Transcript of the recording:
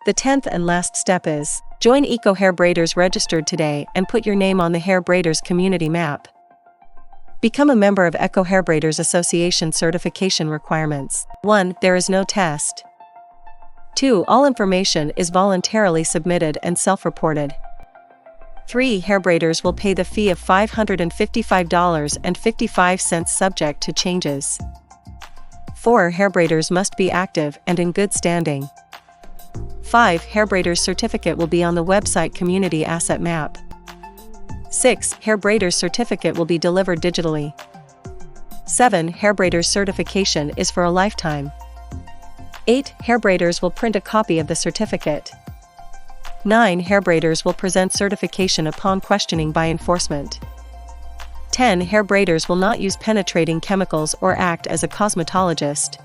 The 10th and last step is, join Eco Hair Braiders registered today and put your name on the Hair Braiders community map. Become a member of Eco Hair Braiders Association certification requirements. 1. There is no test. 2. All information is voluntarily submitted and self-reported. 3. Hair braiders will pay the fee of $555.55 subject to changes. 4. Hair braiders must be active and in good standing. 5. Hair braiders certificate will be on the website Community Asset Map. 6. Hair braiders certificate will be delivered digitally. 7. Hair braiders certification is for a lifetime. 8. Hair braiders will print a copy of the certificate. 9. Hair braiders will present certification upon questioning by enforcement. 10. Hair braiders will not use penetrating chemicals or act as a cosmetologist.